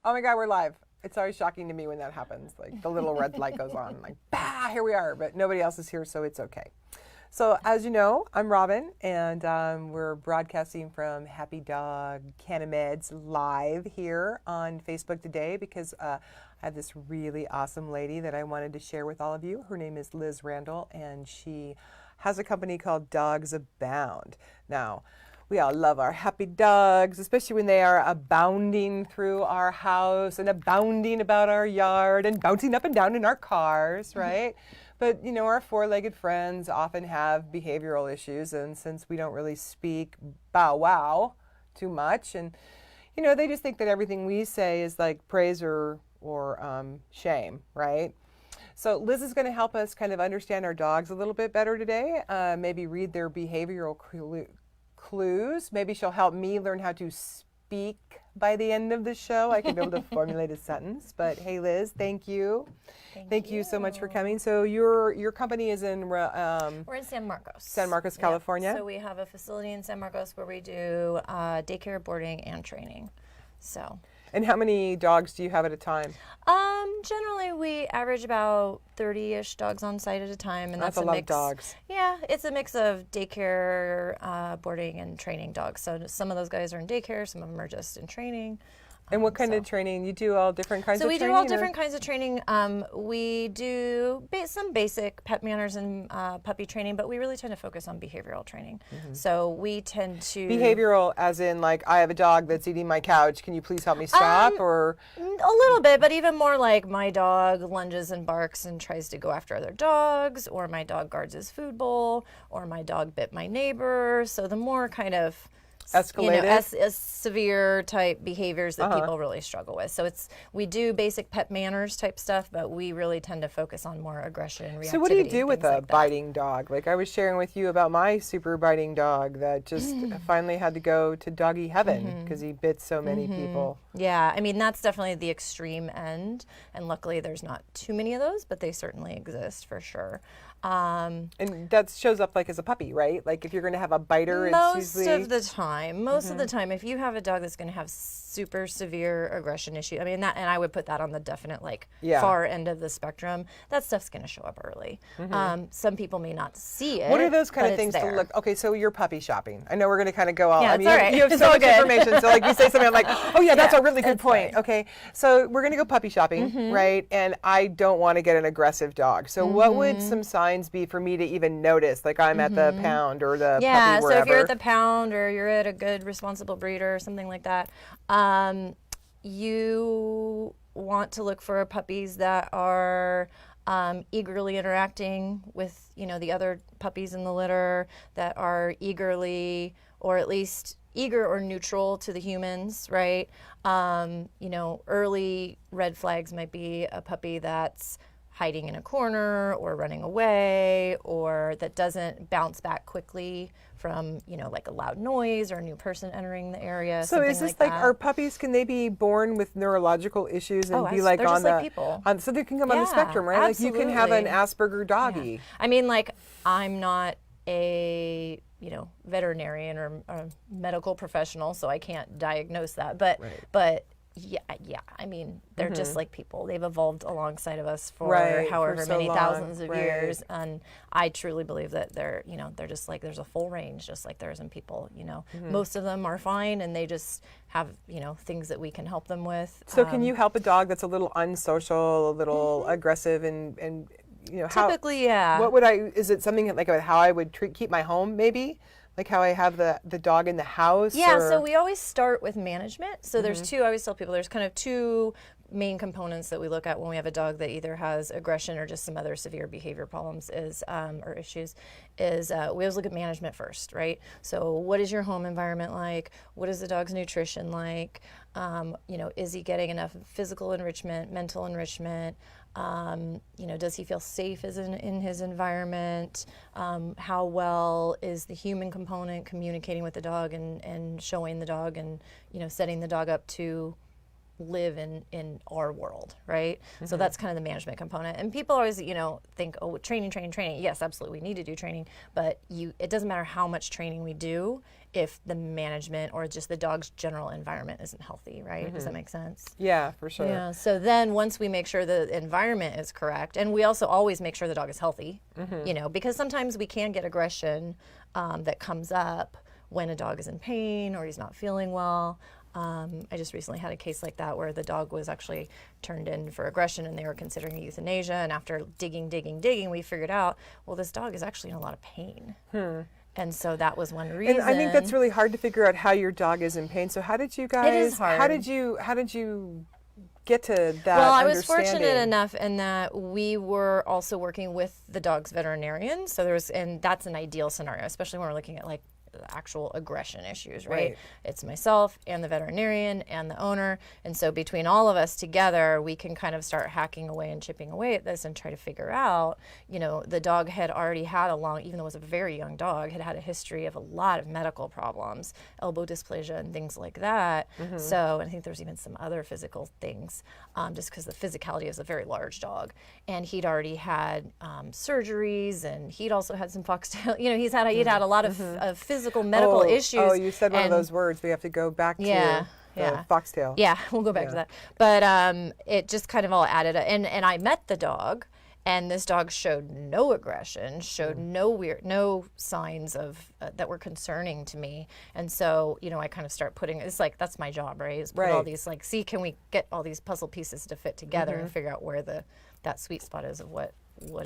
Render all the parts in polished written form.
Oh my God, we're live. It's always shocking to me when that happens. Like the little red light goes on, like, bah, here we are. But nobody else is here, so it's okay. So as you know, I'm Robin, and we're broadcasting from Happy Dog Cannameds live here on Facebook today because I have this really awesome lady that I wanted to share with all of you. Her name is Liz Randall, and she has a company called Dogs Abound. Now, we all love our happy dogs, especially when they are abounding through our house and abounding about our yard and bouncing up and down in our cars, right? But, you know, our four-legged friends often have behavioral issues, and since we don't really speak bow wow too much, and, you know, they just think that everything we say is like praise or shame, right? So Liz is going to help us kind of understand our dogs a little bit better today, maybe read their behavioral clues. Maybe she'll help me learn how to speak by the end of the show. I can be able to formulate a sentence. But hey, Liz, thank you. Thank you so much for coming. So your company is in we're in San Marcos. San Marcos, California. So we have a facility in San Marcos where we do daycare, boarding, and training. So. And how many dogs do you have at a time? Generally we average about 30-ish dogs on site at a time, and that's a lot mix. of dogs. Yeah, it's a mix of daycare, boarding, and training dogs. So some of those guys are in daycare, some of them are just in training. And what kind of training? You do all different kinds of training? So we do all different kinds of training. We do some basic pet manners and puppy training, but we really tend to focus on behavioral training. Mm-hmm. So we tend to... Behavioral as in, like, I have a dog that's eating my couch. Can you please help me stop? Or a little bit, but even more like my dog lunges and barks and tries to go after other dogs, or my dog guards his food bowl, or my dog bit my neighbor. So the more kind of... escalated, severe type behaviors that people really struggle with. So we do basic pet manners type stuff, but we really tend to focus on more aggression and reactivity. So what do you do with a biting dog? Like I was sharing with you about my super biting dog that just finally had to go to doggy heaven because he bit so many people. Yeah, I mean, that's definitely the extreme end, and luckily there's not too many of those, but they certainly exist for sure. And that shows up like as a puppy, right? Like if you're going to have a biter, most it's usually... Most of the time, if you have a dog that's going to have super severe aggression issue, I mean, and I would put that on the definite, far end of the spectrum, that stuff's going to show up early. Some people may not see it. What are those kind of things to look? Okay, so you're puppy shopping. I know we're going to kind of go all... Yeah, I mean, all right. you have so much information, so like you say something, I'm like, oh yeah, that's a really good point. Fine. Okay, so we're going to go puppy shopping, right? And I don't want to get an aggressive dog. So what would some signs be for me to even notice? Like I'm at the pound or the puppy wherever. So if you're at the pound or you're at a good responsible breeder or something like that, you want to look for puppies that are eagerly interacting with, the other puppies in the litter, that are eagerly, or at least eager or neutral to the humans, right? Early red flags might be a puppy that's hiding in a corner or running away, or that doesn't bounce back quickly from, like a loud noise or a new person entering the area. So is this like are puppies, can they be born with neurological issues and be like on the, like people. So they can come on the spectrum, right? Absolutely. Like you can have an Asperger doggy. Yeah. I mean, like I'm not a, veterinarian or a medical professional, so I can't diagnose that, but yeah. I mean, they're just like people. They've evolved alongside of us for however so many long. Thousands of years, and I truly believe that they're just like, there's a full range, just like there is in people. Most of them are fine, and they just have things that we can help them with. So can you help a dog that's a little unsocial, a little aggressive, and typically, yeah. What would is it something like how I would keep my home, maybe? Like how I have the dog in the house? Yeah, so we always start with management. So there's two, I always tell people there's kind of two main components that we look at when we have a dog that either has aggression or just some other severe behavior problems or issues, is we always look at management first, right? So what is your home environment like? What is the dog's nutrition like? Is he getting enough physical enrichment, mental enrichment? Does he feel safe in his environment? How well is the human component communicating with the dog and showing the dog and, setting the dog up to live in our world, right? So that's kind of the management component. And people always, think, oh, training. Yes, absolutely, we need to do training, but it doesn't matter how much training we do if the management or just the dog's general environment isn't healthy, right? Does that make sense? Yeah, for sure. Yeah. So then once we make sure the environment is correct, and we also always make sure the dog is healthy, because sometimes we can get aggression that comes up when a dog is in pain or he's not feeling well. I just recently had a case like that where the dog was actually turned in for aggression and they were considering euthanasia. And after digging, we figured out, well, this dog is actually in a lot of pain. And so that was one reason. And I think that's really hard to figure out how your dog is in pain. So how did you guys? It is hard. How did you get to that? Well, I was fortunate enough in that we were also working with the dog's veterinarian. So and that's an ideal scenario, especially when we're looking at like actual aggression issues, right? It's myself and the veterinarian and the owner, and so between all of us together we can kind of start hacking away and chipping away at this and try to figure out, the dog had already had even though it was a very young dog, had a history of a lot of medical problems, elbow dysplasia and things like that. So, and I think there's even some other physical things, just because the physicality is a very large dog, and he'd already had surgeries, and he'd also had some foxtail, he'd had a lot of physical medical issues. Oh, you said one of those words. We have to go back to the foxtail. Yeah, we'll go back to that. But it just kind of all added up. And I met the dog, and this dog showed no aggression, showed no signs of that were concerning to me. And so, I kind of start putting, it's like, that's my job, right? Is put all these, can we get all these puzzle pieces to fit together and figure out where that sweet spot is of what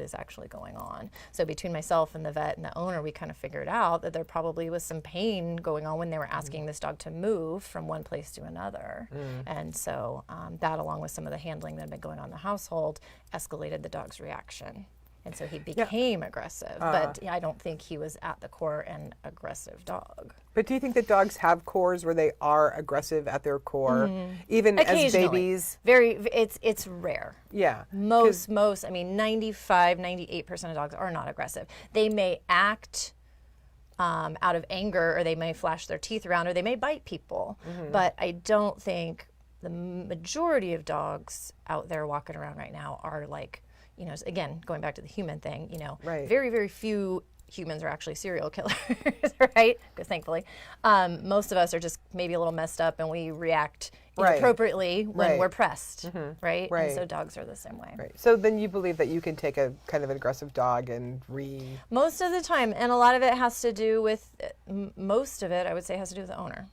is actually going on. So between myself and the vet and the owner, we kind of figured out that there probably was some pain going on when they were asking this dog to move from one place to another. And so that, along with some of the handling that had been going on in the household, escalated the dog's reaction. And so he became aggressive, but I don't think he was at the core an aggressive dog. But do you think that dogs have cores where they are aggressive at their core, even as babies? It's rare. Yeah. Most, 95, 98% of dogs are not aggressive. They may act out of anger, or they may flash their teeth around, or they may bite people. But I don't think the majority of dogs out there walking around right now are like, again, going back to the human thing, very, very few humans are actually serial killers, right? Because thankfully, most of us are just maybe a little messed up and we react inappropriately when we're pressed, right? And so dogs are the same way. Right. So then you believe that you can take a kind of an aggressive dog and Most of the time, and a lot of it has to do with, most of it, I would say, has to do with the owner.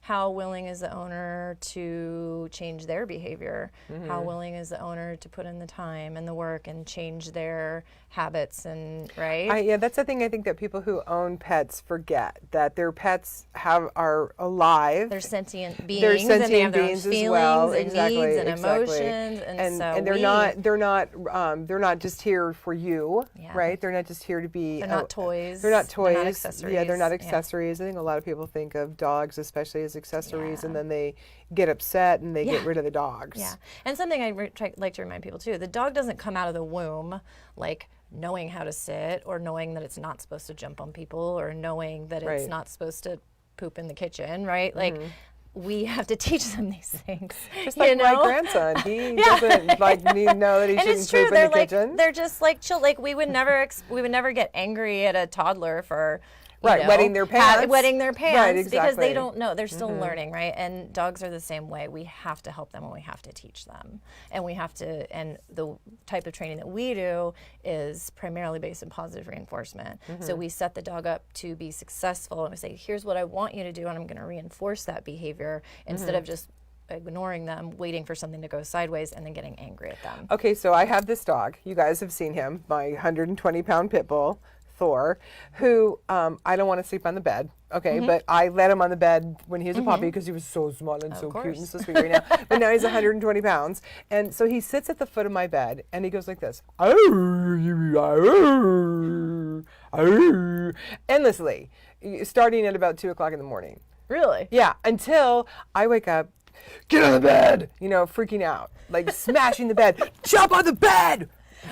How willing is the owner to change their behavior? How willing is the owner to put in the time and the work and change their habits, and right? That's the thing I think that people who own pets forget, that their pets are alive. They're sentient beings. They're sentient and they have their beings own as feelings well. and needs and emotions, and they're not just here for you, right? They're not just here to be. They're not toys. They're not toys. They're not accessories. Yeah, they're not accessories. I think a lot of people think of dogs, especially as accessories, and then they get upset and they get rid of the dogs. Yeah, and something I like to remind people too: the dog doesn't come out of the womb like knowing how to sit, or knowing that it's not supposed to jump on people, or knowing that it's not supposed to poop in the kitchen, right? Like, we have to teach them these things. Just like my grandson, he doesn't know that he shouldn't poop in the kitchen. They're just like chill. Like, we would never get angry at a toddler for wetting their pants. Right, exactly. Because they don't know. They're still learning, right? And dogs are the same way. We have to help them and we have to teach them. And the type of training that we do is primarily based on positive reinforcement. So we set the dog up to be successful, and we say, here's what I want you to do, and I'm going to reinforce that behavior instead of just ignoring them, waiting for something to go sideways, and then getting angry at them. Okay, so I have this dog. You guys have seen him, my 120-pound pit bull, Thor, who I don't want to sleep on the bed, but I let him on the bed when he was a puppy because he was so small and so cute and so sweet right now. But now he's 120 pounds. And so he sits at the foot of my bed and he goes like this, endlessly, starting at about 2 o'clock in the morning. Really? Yeah, until I wake up, get on the bed, freaking out, like smashing the bed, jump on the bed.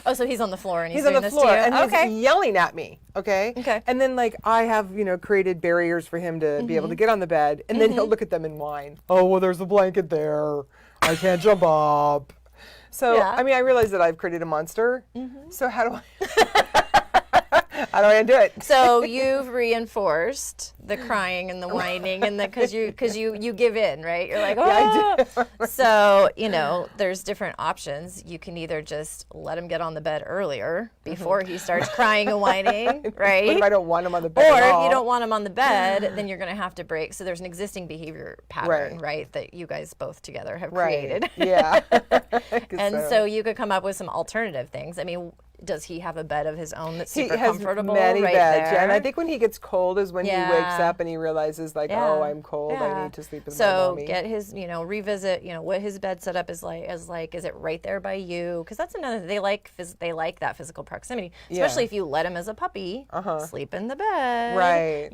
Oh, so he's on the floor and he's on doing the this floor to you? and he's yelling at me. Okay. And then I have created barriers for him to be able to get on the bed, and then he'll look at them and whine. Oh, well, there's a blanket there. I can't jump up. So, Yeah. I mean, I realize that I've created a monster. So how do I undo it? So you've reinforced the crying and the whining, and because you give in, right? You're like, oh. Yeah, I do. So there's different options. You can either just let him get on the bed earlier before he starts crying and whining, right? What if I don't want him on the bed Or at if all? you don't want him on the bed, then you're going to have to break. So there's an existing behavior pattern, right, that you guys both together have created. Yeah. And so you could come up with some alternative things. I mean, does he have a bed of his own that's super he has comfortable many right beds, there? yeah. And I think when he gets cold is when he wakes up and he realizes like, oh, I'm cold. I need to sleep with my mommy. So get his, revisit, what his bed setup is like. Is it right there by you? Because that's another. They like that physical proximity, especially if you let him as a puppy sleep in the bed. Right.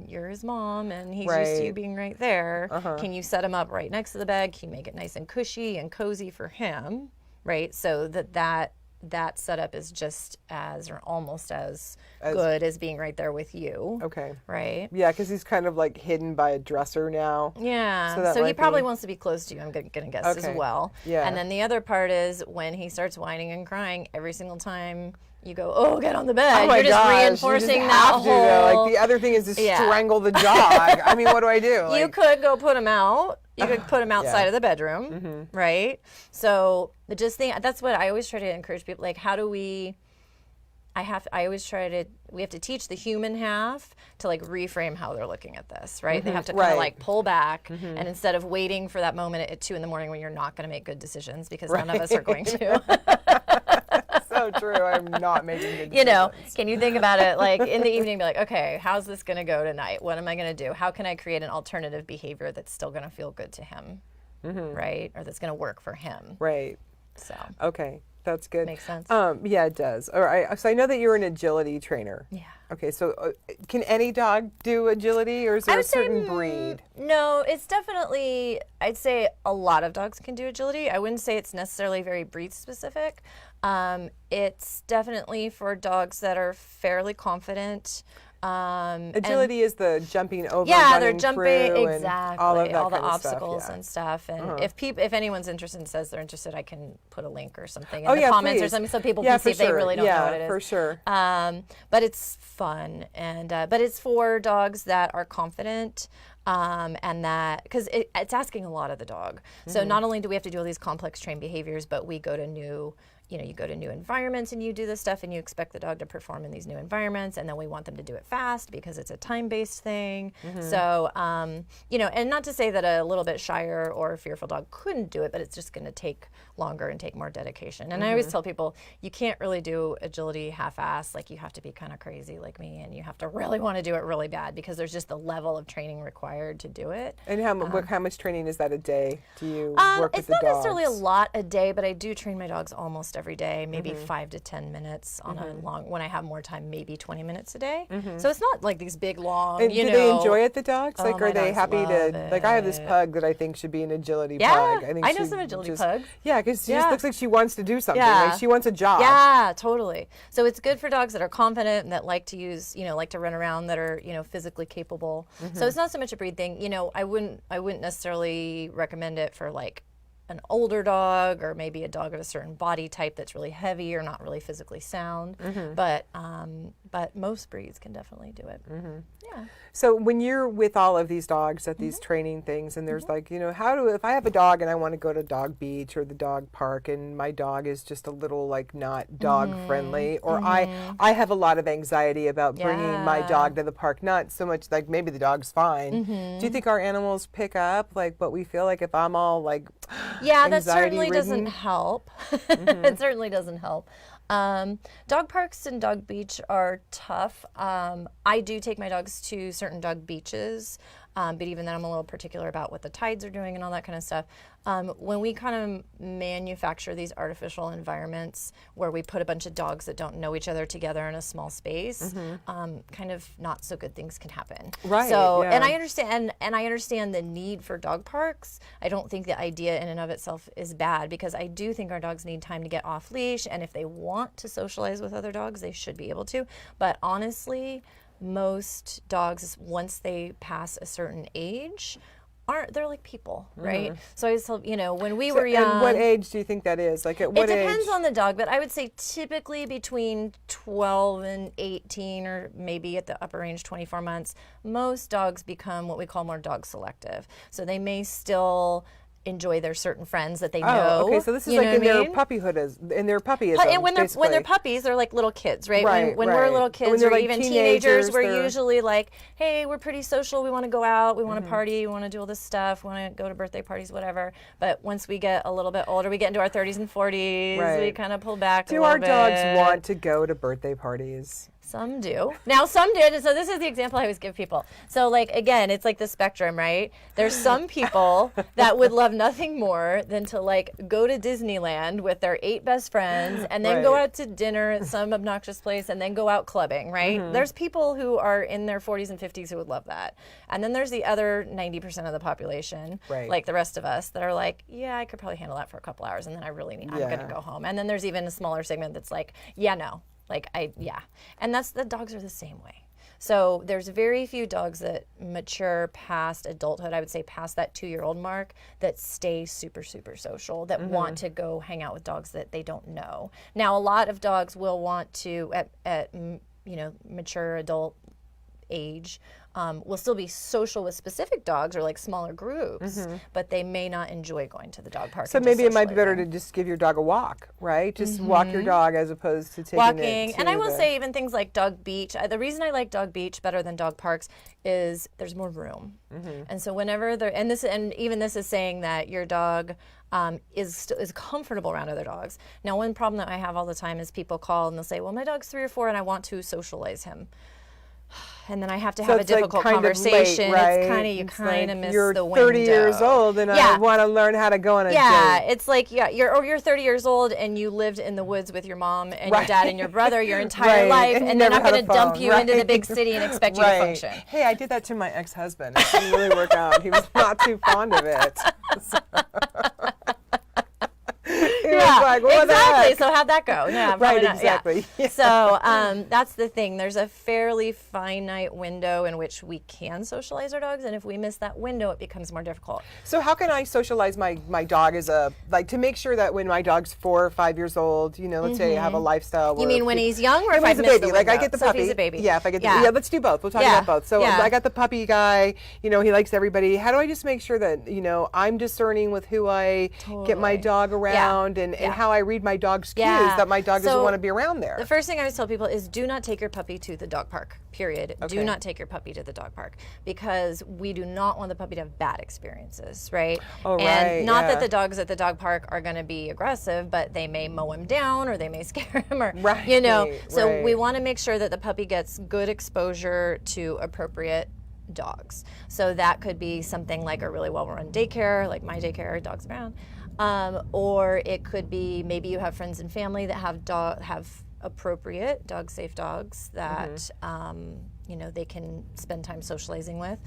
You're his mom, and he's used to you being right there. Can you set him up right next to the bed? Can you make it nice and cushy and cozy for him? Right. So that setup is just as or almost as good as being right there with you. Okay. Right? Yeah, because he's kind of like hidden by a dresser now. Yeah. So he probably wants to be close to you, I'm going to guess, as well. Yeah. And then the other part is when he starts whining and crying, every single time you go, oh, get on the bed. Oh my You're just gosh, reinforcing you just that have to, whole... though. Like the other thing is to strangle the dog. I mean, what do I do? Like, you could go put him out. You could put him outside of the bedroom, right? So that's what I always try to encourage people. Like, how do we? We have to teach the human half to like reframe how they're looking at this, right? They have to kind of like pull back, and instead of waiting for that moment at 2 a.m. when you're not going to make good decisions, because none of us are going to. So true. I'm not making good decisions. Can you think about it like in the evening, be like, okay, how's this going to go tonight? What am I going to do? How can I create an alternative behavior that's still going to feel good to him, right? Or that's going to work for him. Right. So. Okay. That's good. Makes sense. Yeah, it does. All right. So I know that you're an agility trainer. Yeah. Okay. So can any dog do agility, or is there a certain breed? No, it's definitely, I'd say a lot of dogs can do agility. I wouldn't say it's necessarily very breed specific. It's definitely for dogs that are fairly confident. Agility is the jumping over, they're jumping exactly all of that all the kind of obstacles stuff, and stuff. And if anyone's interested and says they're interested, I can put a link or something in the comments or something so people can see if they really don't know what it is. For sure. But it's fun, and but it's for dogs that are confident. And that, because it's asking a lot of the dog. So not only do we have to do all these complex trained behaviors, but we go to new you go to new environments and you do this stuff and you expect the dog to perform in these new environments, and then we want them to do it fast because it's a time-based thing. So, and not to say that a little bit shyer or fearful dog couldn't do it, but it's just going to take longer and take more dedication. And I always tell people, you can't really do agility half-assed. Like, you have to be kind of crazy like me, and you have to really want to do it really bad because there's just the level of training required to do it. And how much training is that a day? Do you work with the dogs? It's not necessarily a lot a day, but I do train my dogs almost every day, maybe 5 to 10 minutes on a long, when I have more time, maybe 20 minutes a day. So it's not like these big, long, and do they enjoy it, the dogs? Like, are they happy to, it. like, I have this pug that I think should be an agility pug. I know some agility pugs. Yeah, because she just looks like she wants to do something. Yeah. Like, she wants a job. Yeah, totally. So it's good for dogs that are confident and that like to use, like to run around, that are, physically capable. So it's not so much a breed thing. I wouldn't necessarily recommend it for like an older dog, or maybe a dog of a certain body type that's really heavy or not really physically sound. But most breeds can definitely do it. Yeah. So when you're with all of these dogs at these training things, and there's like, if I have a dog and I want to go to dog beach or the dog park, and my dog is just a little like not dog friendly, or I have a lot of anxiety about bringing my dog to the park, not so much like maybe the dog's fine. Do you think our animals pick up like what we feel like if I'm all like that certainly doesn't help. It certainly doesn't help. Dog parks and dog beach are tough. I do take my dogs to certain dog beaches, but even then I'm a little particular about what the tides are doing and all that kind of stuff. When we kind of manufacture these artificial environments where we put a bunch of dogs that don't know each other together in a small space, kind of not so good things can happen. Right. So, yeah. and I understand the need for dog parks. I don't think the idea in and of itself is bad, because I do think our dogs need time to get off leash, and if they want to socialize with other dogs, they should be able to. But honestly, most dogs, once they pass a certain age, they're like people, right? So I always tell, when we were young. And what age do you think that is? Like at what age? It depends on the dog, but I would say typically between 12 and 18, or maybe at the upper range 24 months, most dogs become what we call more dog selective. So they may still enjoy their certain friends that they know. Okay, so this is like in their puppyhood, in their puppyism. And when they're puppies, they're like little kids, right? When we're little kids, or like even teenagers, we're usually like, hey, we're pretty social. We want to go out. We want to party. We want to do all this stuff. We want to go to birthday parties, whatever. But once we get a little bit older, we get into our 30s and 40s. We kind of pull back a little bit. Do our dogs want to go to birthday parties? Some do. Now, some did. So this is the example I always give people. So, like, again, it's like the spectrum, right? There's some people that would love nothing more than to, like, go to Disneyland with their 8 best friends and then go out to dinner at some obnoxious place and then go out clubbing, right? There's people who are in their 40s and 50s who would love that. And then there's the other 90% of the population, like the rest of us, that are like, yeah, I could probably handle that for a couple hours and then I'm going to go home. And then there's even a smaller segment that's like, yeah, no. And the dogs are the same way. So there's very few dogs that mature past adulthood, I would say past that 2-year-old mark, that stay super, super social, that want to go hang out with dogs that they don't know. Now, a lot of dogs will want to, at mature adult age, will still be social with specific dogs or like smaller groups, but they may not enjoy going to the dog park. So maybe it might be better to just give your dog a walk, right? Just walk your dog as opposed to taking walking. It to and I will say even things like dog beach. The reason I like dog beach better than dog parks is there's more room. And so whenever even this is saying that your dog is comfortable around other dogs. Now, one problem that I have all the time is people call and they'll say, well, my dog's 3 or 4 and I want to socialize him. And then I have to have a difficult conversation. Right? It's kind of, you kind of miss you're the window. You're 30 years old and I want to learn how to go on a date. It's like, you're 30 years old and you lived in the woods with your mom and your dad and your brother your entire life, and they're not going to dump you into the big city and expect you to function. Hey, I did that to my ex-husband. It didn't really work out. He was not too fond of it. Like, exactly. So how'd that go? Yeah, right, exactly. Yeah. So that's the thing. There's a fairly finite window in which we can socialize our dogs, and if we miss that window, it becomes more difficult. So how can I socialize my dog to make sure that when my dog's 4 or 5 years old, let's say I have a lifestyle where... You mean when he's young or if I've missed the window? Like I get the puppy. If he's a baby. Yeah, if I get let's do both. We'll talk about both. So I got the puppy guy, he likes everybody. How do I just make sure that, I'm discerning with who I get my dog around and how I read my dog's cues that my dog doesn't want to be around there? The first thing I always tell people is do not take your puppy to the dog park, period. Okay. Do not take your puppy to the dog park because we do not want the puppy to have bad experiences, right? And not that the dogs at the dog park are going to be aggressive, but they may mow him down or they may scare him or, So we want to make sure that the puppy gets good exposure to appropriate dogs. So that could be something like a really well-run daycare, like my daycare, Dogs Abound. Or it could be maybe you have friends and family that have appropriate dog-safe dogs that they can spend time socializing with.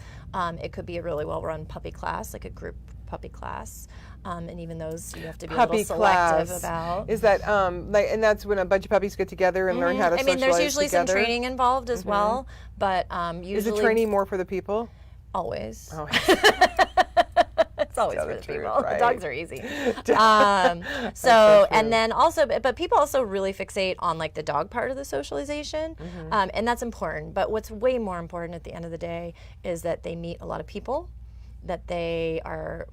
It could be a really well-run puppy class, like a group puppy class, and even those you have to be a little selective about. Is that and that's when a bunch of puppies get together and learn how to socialize there's usually together? some training involved as well, but usually is the training more for the people? Always. Oh. It's always for the people. Right. The dogs are easy. And then also, but people also really fixate on like the dog part of the socialization, and that's important. But what's way more important at the end of the day is that they meet a lot of people, that they are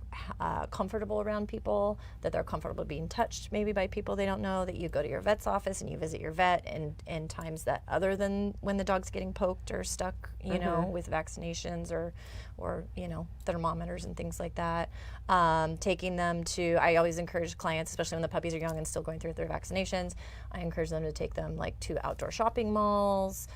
comfortable around people, that they're comfortable being touched maybe by people they don't know, that you go to your vet's office and you visit your vet in times that other than when the dog's getting poked or stuck, with vaccinations or thermometers and things like that. Taking them to, I always encourage clients, especially when the puppies are young and still going through their vaccinations, I encourage them to take them like to outdoor shopping malls.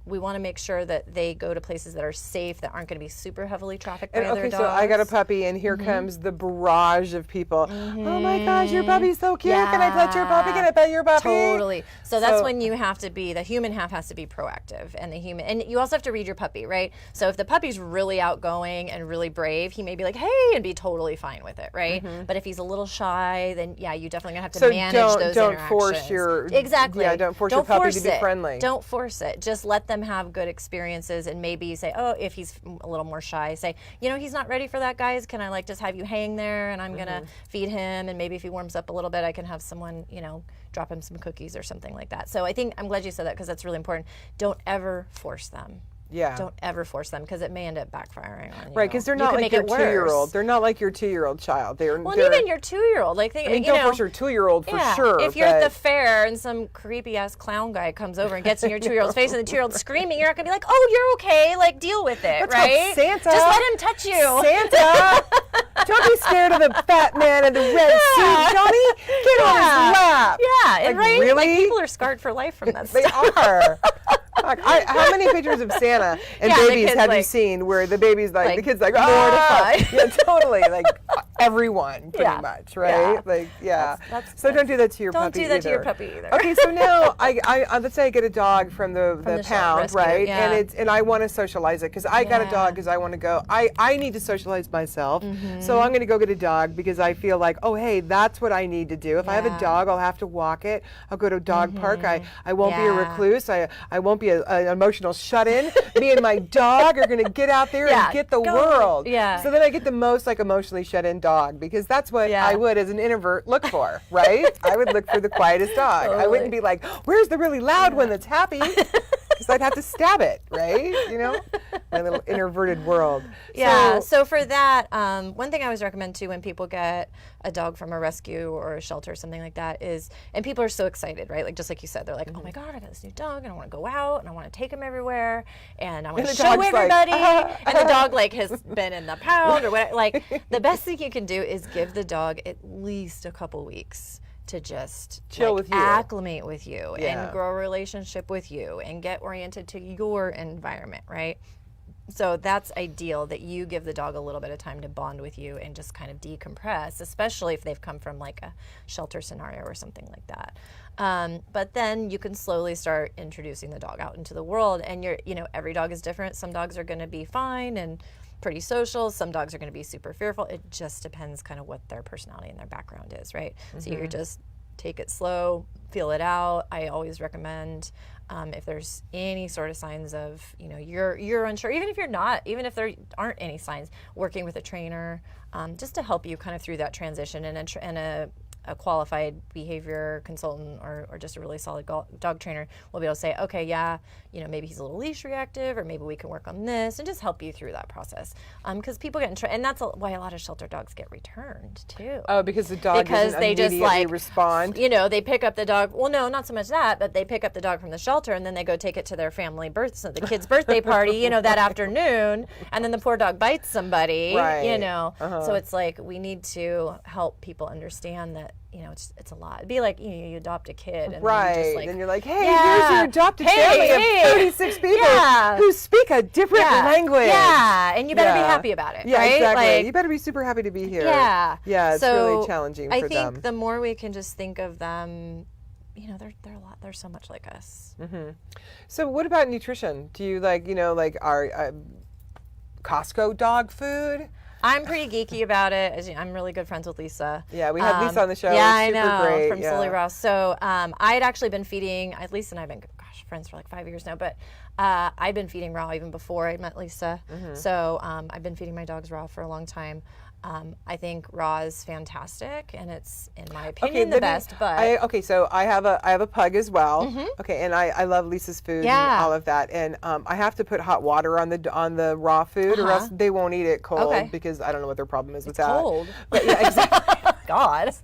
We want to make sure that they go to places that are safe, that aren't going to be super heavily trafficked by other dogs. So I got a puppy, and here comes the barrage of people. Oh my gosh, your puppy's so cute. Can I touch your puppy? Can I pet your puppy? Totally. So that's when you have to be, the human half has to be proactive, and you also have to read your puppy, right? So if the puppy's really outgoing and really brave, he may be like, hey, and be totally fine with it, right? But if he's a little shy, then you definitely gonna have to manage those interactions. Don't force your don't force your puppy to be friendly. Don't force it. Just let them have good experiences, and maybe say, oh, if he's a little more shy, say, he's not ready for that, guys. Can I like just have you hang there and I'm gonna feed him, and maybe if he warms up a little bit, I can have someone, drop him some cookies or something like that. So I think I'm glad you said that, because that's really important. Don't ever force them. Yeah. Don't ever force them, because it may end up backfiring on you. Right, because they're not like your 2-year-old. They're not like your 2-year-old child. They're even your 2-year-old. Like, don't force your 2-year-old for sure. If you're at the fair and some creepy ass clown guy comes over and gets in your 2-year-old's face, and the 2-year-old's screaming, you're not gonna be like, "Oh, you're okay. Like, deal with it." That's right? Santa. Just let him touch you. Santa. Don't be scared of the fat man in the red suit, Johnny. Get on his lap. Yeah, and like, really? Like, people are scarred for life from that They stuff. are. How many pictures of Santa and babies have you seen where the baby's like the kid's like, mortified? Yeah, totally. Like everyone, pretty much, right? Yeah. So don't do that to your puppy. Don't do that to your puppy either. Okay, so now let's say I get a dog from the pound, rescue, right? yeah. And I want to socialize it, because I got a dog because I want to go. I need to socialize myself, so I'm going to go get a dog because I feel like, oh, hey, that's what I need to do. If I have a dog, I'll have to walk it. I'll go to a dog park. I won't be a recluse. I won't be an emotional shut-in. Me and my dog are going to get out there and get the world. Yeah. So then I get the most like emotionally shut-in dog, because that's what I would, as an introvert, look for, right? I would look for the quietest dog. Totally. I wouldn't be like, where's the really loud one that's happy? Because I'd have to stab it, right? My little introverted world. Yeah, so for that, one thing I always recommend too when people get a dog from a rescue or a shelter or something like that is, and people are so excited, right? Like, just like you said, they're like, oh my God, I got this new dog and I want to go out and I want to take him everywhere and I want to show everybody. Like, and the dog like has been in the pound or whatever. Like, the best thing you can do is give the dog at least a couple weeks to just chill with you, acclimate with you, and grow a relationship with you and get oriented to your environment, right? So that's ideal, that you give the dog a little bit of time to bond with you and just kind of decompress, especially if they've come from like a shelter scenario or something like that. But then you can slowly start introducing the dog out into the world, and every dog is different. Some dogs are going to be fine and pretty social. Some dogs are going to be super fearful. It just depends kind of what their personality and their background is, right? So you just take it slow, feel it out. I always recommend if there's any sort of signs of, you're unsure, even if you're not, even if there aren't any signs, working with a trainer just to help you kind of through that transition, and a qualified behavior consultant or just a really solid dog trainer will be able to say, okay, maybe he's a little leash reactive, or maybe we can work on this, and just help you through that process. Because people get and that's why a lot of shelter dogs get returned too. Oh, because the dog doesn't immediately respond. They pick up the dog. Well, no, not so much that, but they pick up the dog from the shelter and then they go take it to their family the kid's birthday party, that afternoon, and then the poor dog bites somebody, right. So it's like, we need to help people understand that, it's a lot. It'd be like, you adopt a kid. And then you're like, hey, here's your adopted family of 36 people who speak a different language. Yeah, and you better be happy about it, yeah, right? exactly. Like, you better be super happy to be here. Yeah. Yeah, it's really challenging for them. I think the more we can just think of them, they're so much like us. Mm-hmm. So what about nutrition? Do you like our Costco dog food? I'm pretty geeky about it. I'm really good friends with Lisa. Yeah, we had Lisa on the show. Yeah, I know. Great. From Solely Raw. So I had actually been feeding, Lisa and I have been, friends for like 5 years now, but I've been feeding raw even before I met Lisa. Mm-hmm. So I've been feeding my dogs raw for a long time. I think raw is fantastic, and it's, in my opinion, the best. So I have a pug as well. Mm-hmm. Okay, and I love Lisa's food and all of that. And I have to put hot water on the raw food, or else they won't eat it cold, because I don't know what their problem is with that. Cold. But yeah, exactly. God.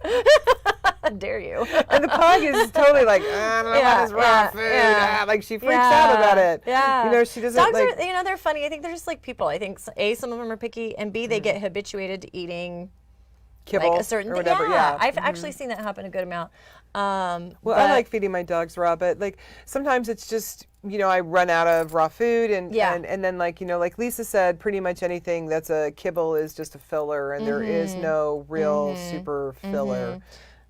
How dare you? And the pug is totally like, I don't know about this raw food. Yeah. Like, she freaks out about it. Yeah. She doesn't. Dogs are, they're funny. I think they're just like people. I think A, some of them are picky, and B, they get habituated to eating kibble like a certain or whatever. Yeah. I've actually seen that happen a good amount. I like feeding my dogs raw, but like sometimes it's just, I run out of raw food, and then like Lisa said, pretty much anything that's a kibble is just a filler, and there is no real super filler.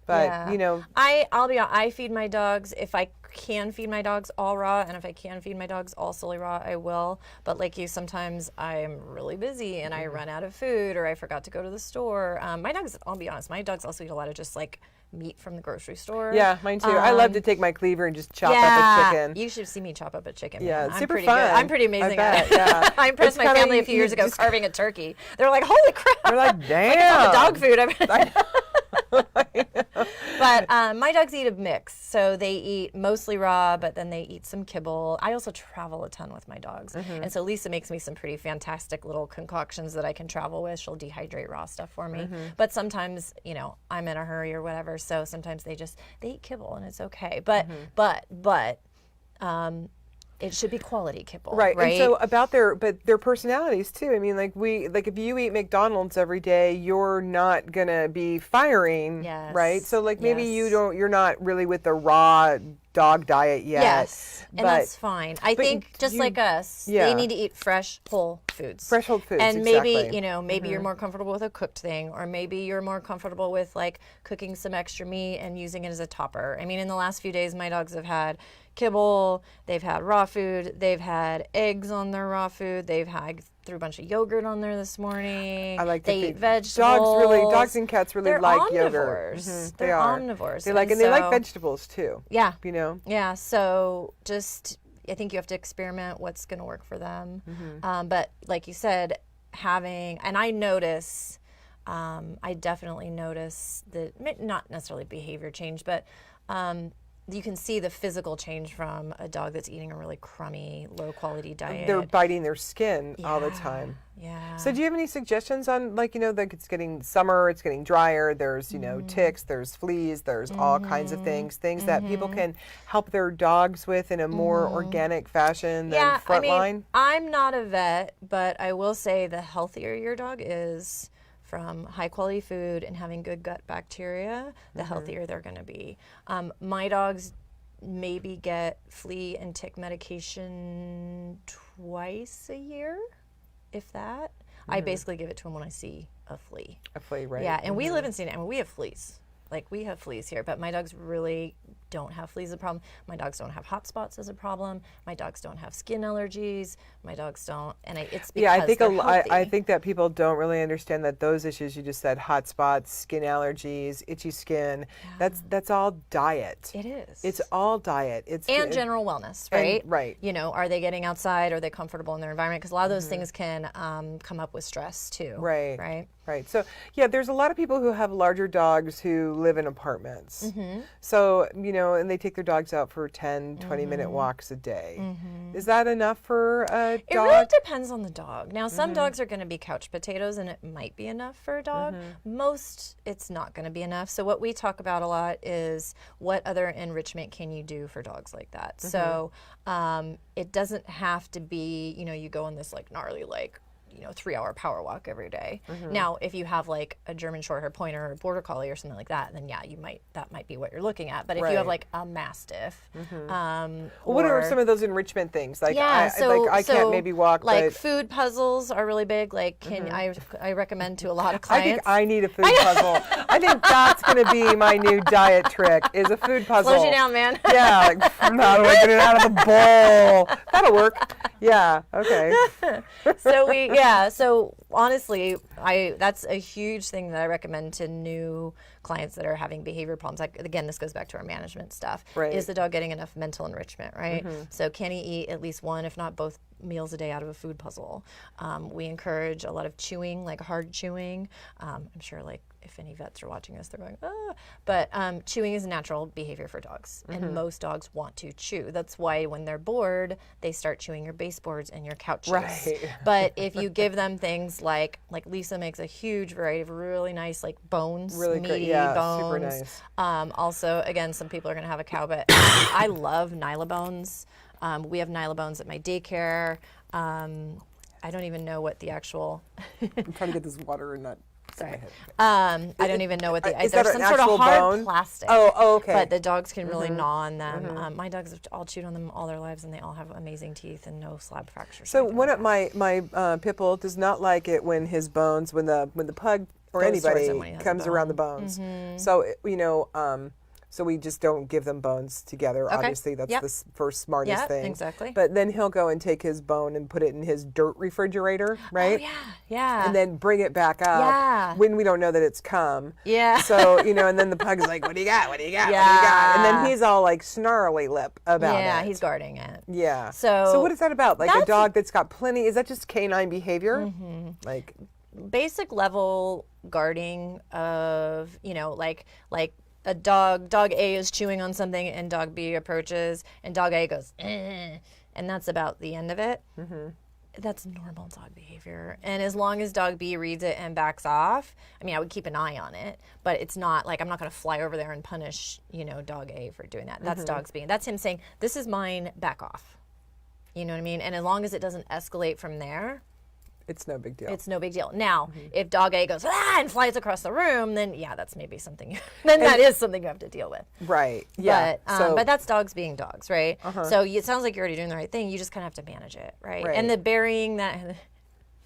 But, you know. I'll be honest, I feed my dogs, if I can feed my dogs all raw, and if I can feed my dogs all solely raw, I will. But like you, sometimes I'm really busy and I run out of food, or I forgot to go to the store. My dogs, I'll be honest, my dogs also eat a lot of just like meat from the grocery store. Yeah, mine too. I love to take my cleaver and just chop up a chicken. You should see me chop up a chicken. Yeah, I'm super pretty fun. good. I'm pretty amazing I at bet, it. yeah. I impressed my family a few years ago carving a turkey. They're like, holy crap. They're like, damn. Like, it's all the dog food. But my dogs eat a mix. So they eat mostly raw, but then they eat some kibble. I also travel a ton with my dogs. And so Lisa makes me some pretty fantastic little concoctions that I can travel with. She'll dehydrate raw stuff for me. But sometimes, you know, I'm in a hurry or whatever. So sometimes they eat kibble and it's okay. But it should be quality kibble, right? And so about their personalities too. I mean, like if you eat McDonald's every day, you're not gonna be firing, right? So like maybe you're not really with the raw dog diet yet. Yes, and that's fine. I think just like us, they need to eat fresh, whole foods. Fresh, whole foods, and maybe you know, maybe you're more comfortable with a cooked thing, or maybe you're more comfortable with like cooking some extra meat and using it as a topper. I mean, in the last few days, my dogs have had kibble, they've had raw food, they've had eggs on their raw food, threw a bunch of yogurt on there this morning. I like they eat vegetables. Dogs and cats really like yogurt. They're omnivores. They like vegetables too. Yeah. You know? Yeah. So I think you have to experiment what's going to work for them. But like you said, and I notice, I definitely notice that, not necessarily behavior change, but you can see the physical change from a dog that's eating a really crummy, low-quality diet. They're biting their skin all the time. Yeah. So do you have any suggestions on, like, you know, like it's getting summer, it's getting drier, there's, you know, ticks, there's fleas, there's all kinds of things that people can help their dogs with in a more organic fashion than Frontline? I'm not a vet, but I will say the healthier your dog is from high quality food and having good gut bacteria, the healthier they're going to be. My dogs maybe get flea and tick medication twice a year, if that. I basically give it to them when I see a flea. A flea, right. Yeah, and we live in St. we have fleas. Like, we have fleas here, but my dogs really don't have fleas as a problem. My dogs don't have hot spots as a problem. My dogs don't have skin allergies. My dogs don't, and it's because I think that people don't really understand that those issues you just said, hot spots, skin allergies, itchy skin, that's all diet. It is. It's all diet. And general wellness, right? Right. You know, are they getting outside? Are they comfortable in their environment? Because a lot of those things can come up with stress too. Right. Right. Right. So, yeah, there's a lot of people who have larger dogs who live in apartments. So, you know, and they take their dogs out for 10, 20-minute walks a day. Is that enough for a dog? It really depends on the dog. Now, some dogs are going to be couch potatoes, and it might be enough for a dog. Most, it's not going to be enough. So what we talk about a lot is what other enrichment can you do for dogs like that. So it doesn't have to be, you know, you go on this like gnarly, like, you know, 3-hour power walk every day. Now, if you have like a German Shorthair Pointer or a Border Collie or something like that, then yeah, that might be what you're looking at. But if you have like a Mastiff, what are some of those enrichment things? Like, I can't maybe walk, like but food puzzles are really big. Like, I recommend to a lot of clients. I think I need a food puzzle. I think that's going to be my new diet trick, is a food puzzle. Slows you down, man. Yeah, like, how do I get it out of the bowl? That'll work. Yeah, okay. So honestly, that's a huge thing that I recommend to new clients that are having behavior problems. Like, again, this goes back to our management stuff. Right. Is the dog getting enough mental enrichment, right? So can he eat at least one, if not both, meals a day out of a food puzzle? We encourage a lot of chewing, like hard chewing. I'm sure, like, if any vets are watching us, they're going, ah. But chewing is a natural behavior for dogs, and most dogs want to chew. That's why when they're bored, they start chewing your baseboards and your couches. Right. But if you give them things like Lisa makes a huge variety of really nice, like, bones, really meaty great. bones. Super nice. Also, again, some people are going to have a cow, but I love Nyla bones. We have Nyla bones at my daycare. I don't even know what the actual... I'm trying to get this water and not... Sorry. I don't even know what is there's that some an sort of actual hard bone? plastic. Oh, okay. But the dogs can really gnaw on them. My dogs have all chewed on them all their lives, and they all have amazing teeth and no slab fractures. So one of my pit bull does not like it when his bones, when the pug or goes towards anybody him when he has a comes around the bone. bones. So, so we just don't give them bones together. Okay. Obviously, that's Yep. the first smartest Yeah, thing. exactly. But then he'll go and take his bone and put it in his dirt refrigerator, right? Oh, yeah. And then bring it back up Yeah. when we don't know that it's come. Yeah. So, and then the pug's like, what do you got? What do you got? What do you got? And then he's all like snarly lip about it. Yeah, he's guarding it. Yeah. So what is that about? Like a dog that's got plenty, is that just canine behavior? Like basic level guarding of, like a dog A is chewing on something and dog B approaches and dog A goes, and that's about the end of it. That's normal dog behavior. And as long as dog B reads it and backs off, I mean, I would keep an eye on it, but it's not like I'm not going to fly over there and punish, dog A for doing that. That's that's him saying, this is mine, back off. You know what I mean? And as long as it doesn't escalate from there, it's no big deal. it's no big deal. Now, if dog A goes and flies across the room, then that's maybe something. That is something you have to deal with. Right. Yeah. But that's dogs being dogs, right? So it sounds like you're already doing the right thing. You just kind of have to manage it, right? And the burying that.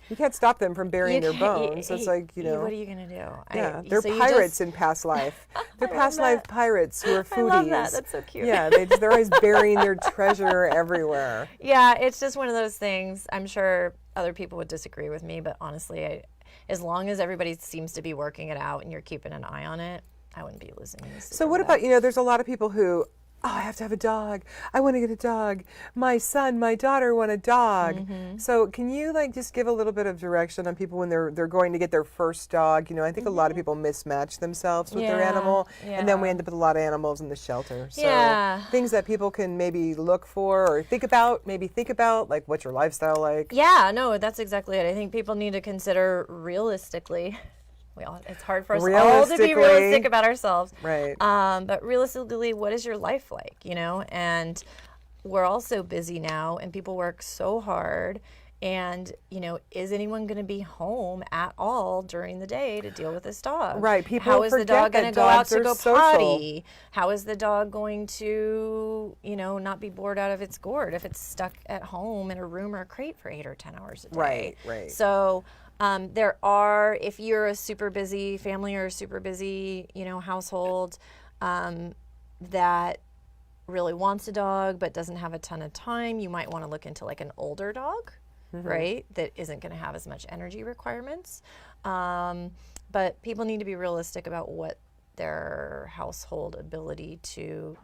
You can't stop them from burying their bones. It's like, what are you going to do? Yeah, they're pirates in past life. They're past life pirates who are foodies. I love that. That's so cute. Yeah, they're always burying their treasure everywhere. Yeah, it's just one of those things. I'm sure other people would disagree with me, but honestly, as long as everybody seems to be working it out and you're keeping an eye on it, I wouldn't be losing any sleep So what over about, there's a lot of people who, I have to have a dog. I want to get a dog. My son, my daughter want a dog. So can you just give a little bit of direction on people when they're going to get their first dog? I think a lot of people mismatch themselves with their animal, and then we end up with a lot of animals in the shelter. So things that people can maybe look for or think about, like what's your lifestyle like? Yeah, no, that's exactly it. I think people need to consider realistically. It's hard for us all to be realistic about ourselves. Right. But realistically, what is your life like, And we're all so busy now and people work so hard. And, is anyone going to be home at all during the day to deal with this dog? Right. People How is the dog going to go out to go potty? How is the dog going to, not be bored out of its gourd if it's stuck at home in a room or a crate for 8 or 10 hours a day? Right. So there are, if you're a super busy family or a super busy, household that really wants a dog but doesn't have a ton of time, you might want to look into like an older dog, right? That isn't going to have as much energy requirements. But people need to be realistic about what their household ability to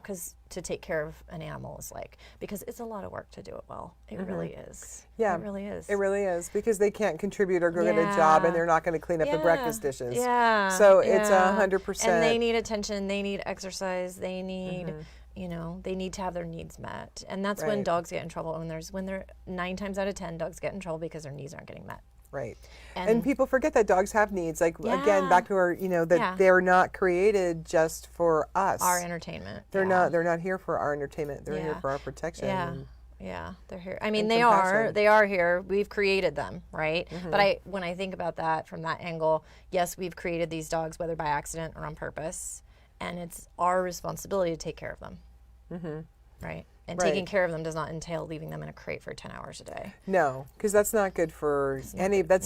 take care of an animal is like, because it's a lot of work to do it well. It really is. Yeah, it really is. It really is, because they can't contribute or go get a job, and they're not going to clean up the breakfast dishes. Yeah. So it's 100%. And they need attention. They need exercise. They need, they need to have their needs met. And that's when dogs get in trouble. When they're 9 times out of 10, dogs get in trouble because their needs aren't getting met. Right. And people forget that dogs have needs. Like, again, back to our, that they're not created just for us. Our entertainment. They're not here for our entertainment. They're here for our protection. Yeah, they're here. I mean, they are here. We've created them, right? But when I think about that from that angle, yes, we've created these dogs, whether by accident or on purpose, and it's our responsibility to take care of them. Right? And taking care of them does not entail leaving them in a crate for 10 hours a day. No, because that's not good for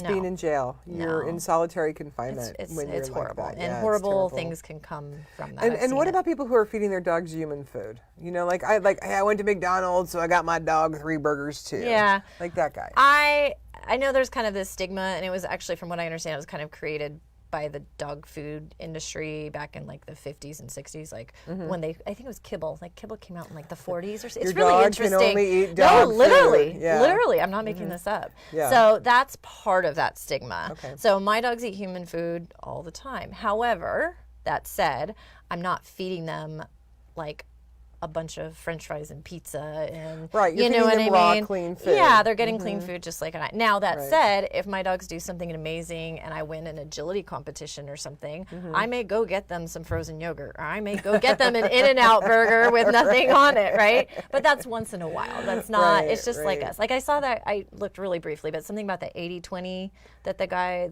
being in jail. You're in solitary confinement when you're horrible. like that. And horrible things can come from that. And what about people who are feeding their dogs human food? I went to McDonald's, so I got my dog 3 burgers too. Yeah. Like that guy. I know there's kind of this stigma, and it was actually, from what I understand, it was kind of created by the dog food industry back in like the 50s and 60s, when I think it was kibble. Like kibble came out in like the 40s or so. It's Your really dog interesting. Can only eat dog literally, food. Yeah. literally. I'm not making this up. Yeah. So that's part of that stigma. Okay. So my dogs eat human food all the time. However, that said, I'm not feeding them like a bunch of French fries and pizza and you're know what them I raw, mean? clean food. Yeah, they're getting clean food just like I. Now that said, if my dogs do something amazing and I win an agility competition or something, I may go get them some frozen yogurt, or I may go get them an In-N-Out burger with nothing on it, right? But that's once in a while. That's not. It's just like us. Like I saw that. I looked really briefly, but something about the 80-20 that the guy.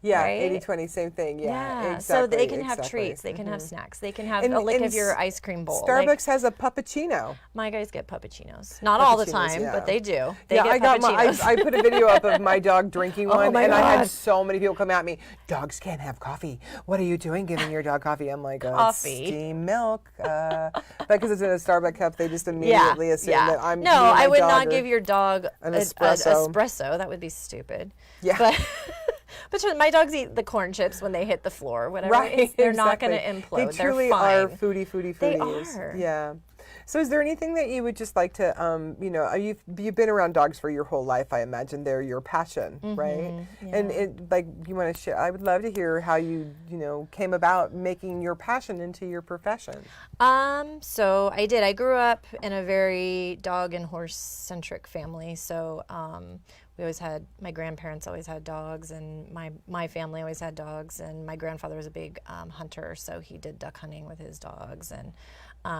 Yeah, right? 80-20, same thing. Yeah, exactly. So they can have exactly. treats, they can have snacks, they can have a lick of your ice cream bowl. Starbucks has a puppuccino. My guys get puppuccinos. Not all the time, yeah. but they do. They Yeah, get I got puppuccinos. I put a video up of my dog drinking one, my and I had God. so many people come at me. Dogs can't have coffee. What are you doing giving your dog coffee? I'm like, Coffee. steamed milk. Because it's in a Starbucks cup, they just immediately assume that I'm. No, I would not give your dog an espresso. espresso. That would be stupid. Yeah. But my dogs eat the corn chips when they hit the floor. Whatever. Right. They're exactly. not going to implode. They truly They're fine. are foodies. They are. Yeah. So is there anything that you would just like to, you've been around dogs for your whole life, I imagine they're your passion, right? Yeah. And you want to share, I would love to hear how you came about making your passion into your profession. So I did. I grew up in a very dog and horse centric family. So, my grandparents always had dogs, and my family always had dogs, and my grandfather was a big hunter, so he did duck hunting with his dogs, and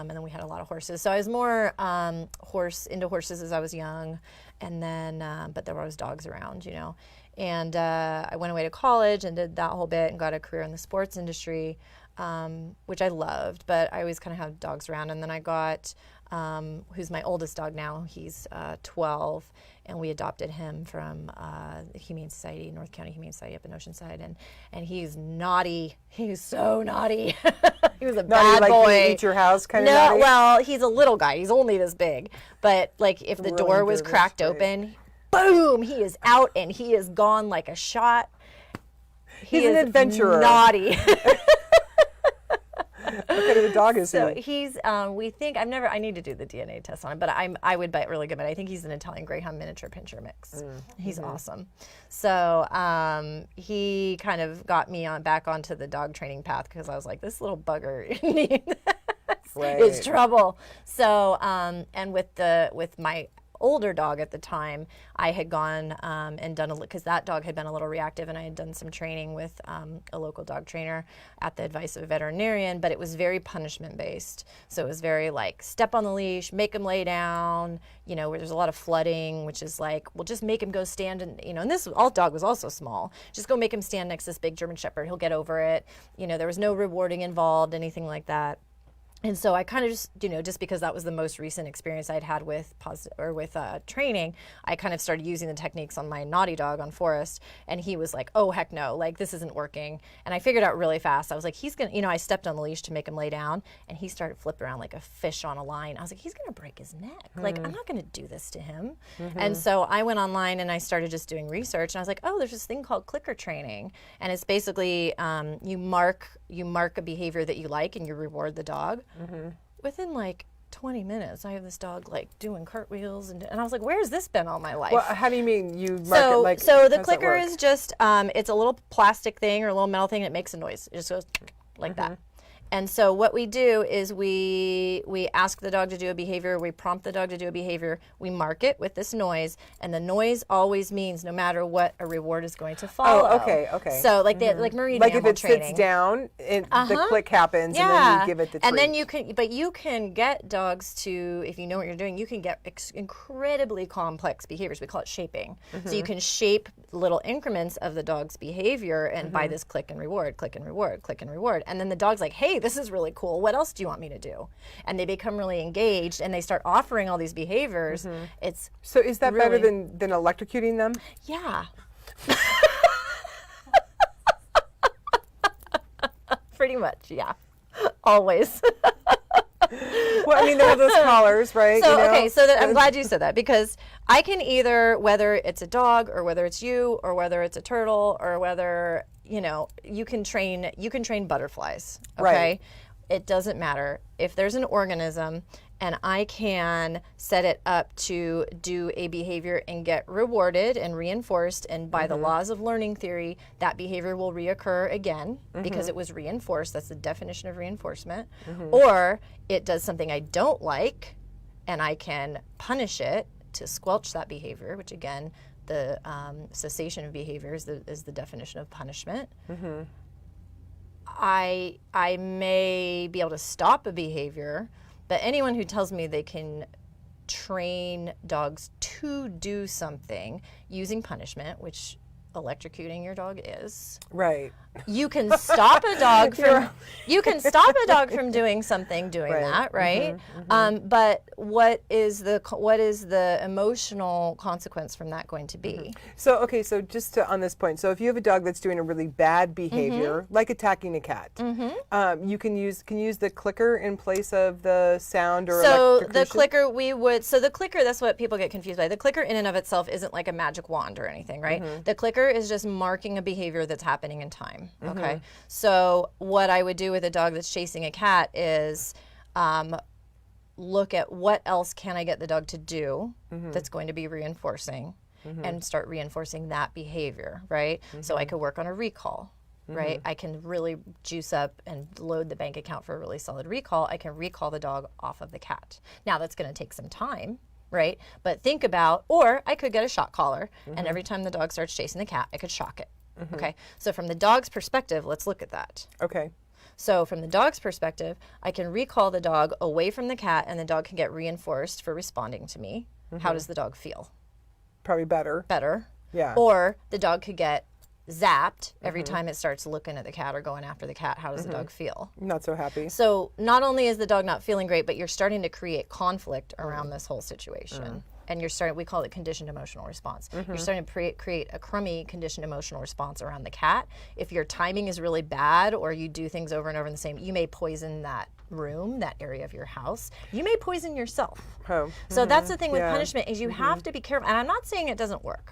then we had a lot of horses. So I was more into horses as I was young, and then but there were always dogs around, And I went away to college and did that whole bit and got a career in the sports industry, which I loved, but I always kind of had dogs around. And then I got who's my oldest dog now. He's 12, and we adopted him from the Humane Society, North County Humane Society up in Oceanside, and he's naughty. He's so naughty. He was a bad like boy. He eat your house kind of naughty? Well, he's a little guy. He's only this big, but like if the door was cracked open, boom, he is out and he is gone like a shot. He's an adventurer. Naughty. What kind of a dog is So he? he's, we think, I need to do the DNA test on him, but I would bet really good, but I think he's an Italian Greyhound miniature pinscher mix. He's awesome. So he kind of got me back onto the dog training path because I was like, this little bugger is trouble. So, and with my older dog at the time, I had gone and done because that dog had been a little reactive, and I had done some training with a local dog trainer at the advice of a veterinarian, but it was very punishment based. So it was very like step on the leash, make him lay down, where there's a lot of flooding, which is like, well, just make him go stand and and this dog was also small. Just go make him stand next to this big German Shepherd. He'll get over it. There was no rewarding involved, anything like that. And so I kind of just, just because that was the most recent experience I'd had with training, I kind of started using the techniques on my naughty dog, on Forrest, and he was like, oh, heck no, like this isn't working. And I figured out really fast. I was like, he's going to, I stepped on the leash to make him lay down, and he started flipping around like a fish on a line. I was like, he's going to break his neck. Like, I'm not going to do this to him. And so I went online and I started just doing research, and I was like, oh, there's this thing called clicker training. And it's basically you mark a behavior that you like and you reward the dog. Within like 20 minutes, I have this dog like doing cartwheels, and I was like, where's this been all my life? Well, how do you mean you mark it like? So the clicker is just it's a little plastic thing or a little metal thing that makes a noise. It just goes like that. And so what we do is we ask the dog to do a behavior, we prompt the dog to do a behavior, we mark it with this noise, and the noise always means no matter what, a reward is going to follow. Oh, okay. So like like marine like animal if it training. sits down, the click happens, and then you give it the treat. And then you can get dogs to, if you know what you're doing, you can get incredibly complex behaviors. We call it shaping. So you can shape little increments of the dog's behavior, and by this click and reward, click and reward, click and reward. And then the dog's like, hey, this is really cool. What else do you want me to do? And they become really engaged, and they start offering all these behaviors. It's so is that really better than electrocuting them? Yeah. Pretty much, yeah. Always. Well, I mean, there are those collars, right? So, okay, so I'm glad you said that, because I can either, whether it's a dog or whether it's you or whether it's a turtle or whether, you can train butterflies, okay? Right. It doesn't matter. If there's an organism and I can set it up to do a behavior and get rewarded and reinforced, and by the laws of learning theory, that behavior will reoccur again because it was reinforced. That's the definition of reinforcement. Or it does something I don't like, and I can punish it to squelch that behavior, which again, the cessation of behavior is the definition of punishment. I may be able to stop a behavior, but anyone who tells me they can train dogs to do something using punishment, which electrocuting your dog is. Right. You can stop a dog from doing something that, right? But what is the emotional consequence from that going to be? So okay, so just on this point, so if you have a dog that's doing a really bad behavior, like attacking a cat, you can use the clicker in place of the sound or so the clicker the clicker, that's what people get confused by. The clicker in and of itself isn't like a magic wand or anything, right? The clicker is just marking a behavior that's happening in time. Okay. So what I would do with a dog that's chasing a cat is look at what else can I get the dog to do that's going to be reinforcing and start reinforcing that behavior, right? So I could work on a recall, right? I can really juice up and load the bank account for a really solid recall. I can recall the dog off of the cat. Now that's going to take some time, right? But think about, or I could get a shock collar and every time the dog starts chasing the cat, I could shock it. Okay, so from the dog's perspective, let's look at that. Okay. So from the dog's perspective, I can recall the dog away from the cat and the dog can get reinforced for responding to me. How does the dog feel? Probably better. Better. Yeah. Or the dog could get zapped every time it starts looking at the cat or going after the cat. How does the dog feel? Not so happy. So not only is the dog not feeling great, but you're starting to create conflict around this whole situation. And we call it conditioned emotional response. You're starting to create a crummy conditioned emotional response around the cat. If your timing is really bad or you do things over and over in the same, you may poison that room, that area of your house. You may poison yourself. So that's the thing with punishment is you have to be careful. And I'm not saying it doesn't work.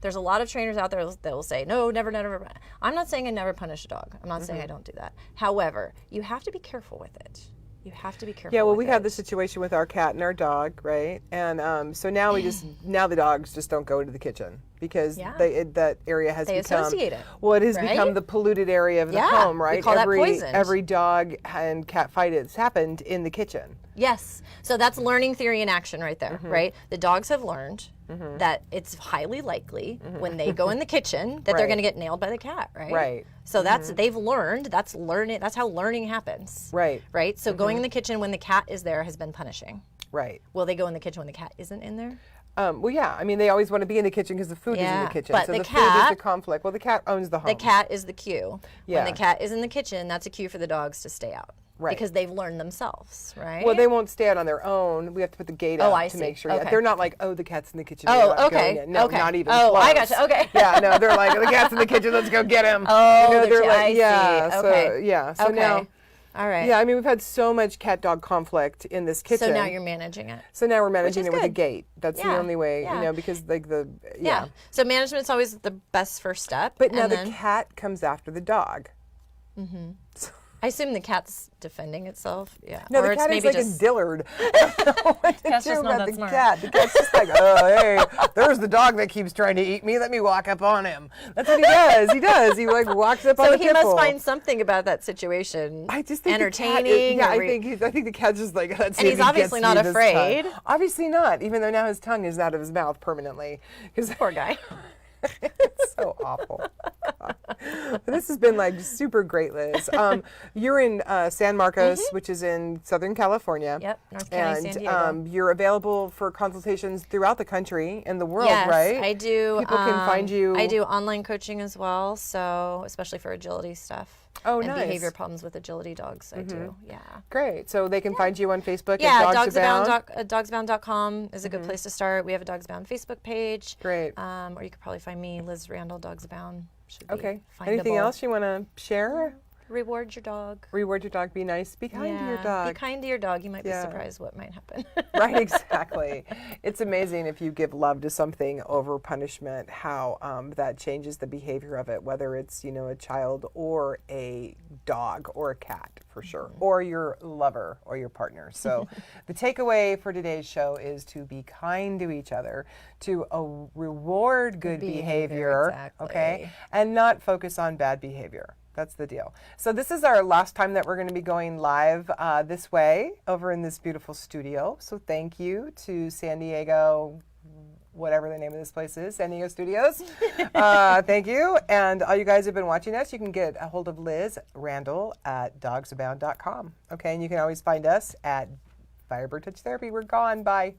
There's a lot of trainers out there that will say, no, never, never. I'm not saying I never punish a dog. I'm not saying I don't do that. However, you have to be careful with it. You have to be careful. Yeah, well, we had the situation with our cat and our dog, right? And so now now the dogs just don't go into the kitchen because that area has become associate it. Well, it has become the polluted area of the home, right? We call that poisoned. Every dog and cat fight has happened in the kitchen. Yes. So that's learning theory in action right there, right? The dogs have learned that it's highly likely when they go in the kitchen that they're going to get nailed by the cat, right? Right. So they've learned, that's learning, that's how learning happens. Right. Right? So going in the kitchen when the cat is there has been punishing. Right. Will they go in the kitchen when the cat isn't in there? Well, yeah. I mean, they always want to be in the kitchen because the food is in the kitchen. But so the food cat, is the conflict. Well, the cat owns the home. The cat is the cue. Yeah. When the cat is in the kitchen, that's a cue for the dogs to stay out. Right. Because they've learned themselves, right? Well, they won't stay out on their own. We have to put the gate up to make sure. Okay. Yeah, they're not like, oh, the cat's in the kitchen. Oh, okay. No, okay. not even Oh, close. I got you. Okay. Yeah, no, they're like, the cat's in the kitchen. Let's go get him. Oh, they're like, I see. So, Okay. yeah. So okay. now, all right. yeah, I mean, we've had so much cat-dog conflict in this kitchen. So now you're managing it. So now we're managing it with a good. gate. That's the only way, because like Yeah. So management's always the best first step. But now the cat comes after the dog. I assume the cat's defending itself. Yeah. No, or the it's cat is maybe like just a Dillard. I don't know what to Cat's do just not about that the smart. cat. The cat's just like, oh, hey, there's the dog that keeps trying to eat me. Let me walk up on him. That's what he does. He does. He like walks up on So the he kibble. must find something about that situation I just think entertaining. The cat is, I think the cat's just like, let's see And if he's he obviously gets not me this afraid. time. Obviously not, even though now his tongue is out of his mouth permanently. Poor guy. It's so awful. This has been like super great, Liz. You're in San Marcos, which is in Southern California. Yep, North County, San Diego. You're available for consultations throughout the country and the world, Yes, right? I do. People can find you. I do online coaching as well, so especially for agility stuff. Oh, and nice. behavior problems with agility dogs, I do. Yeah. Great. So they can find you on Facebook Yeah, at Dogs Abound. Dogsabound.com is a good place to start. We have a Dogs Abound Facebook page. Great. Or you could probably find me, Liz Randall, Dogs Abound. Should be Okay. findable. Anything else you want to share? Reward your dog. Reward your dog. Be nice. Be kind to your dog. Be kind to your dog. You might be surprised what might happen. Right, exactly. It's amazing if you give love to something over punishment, how that changes the behavior of it, whether it's, a child or a dog or a cat, for sure, or your lover or your partner. So the takeaway for today's show is to be kind to each other, to reward good behavior, exactly. okay, and not focus on bad behavior. That's the deal. So this is our last time that we're going to be going live this way over in this beautiful studio. So thank you to San Diego, whatever the name of this place is, San Diego Studios. Thank you. And all you guys have been watching us, you can get a hold of Liz Randall at dogsabound.com. Okay, and you can always find us at Firebird Touch Therapy. We're gone. Bye.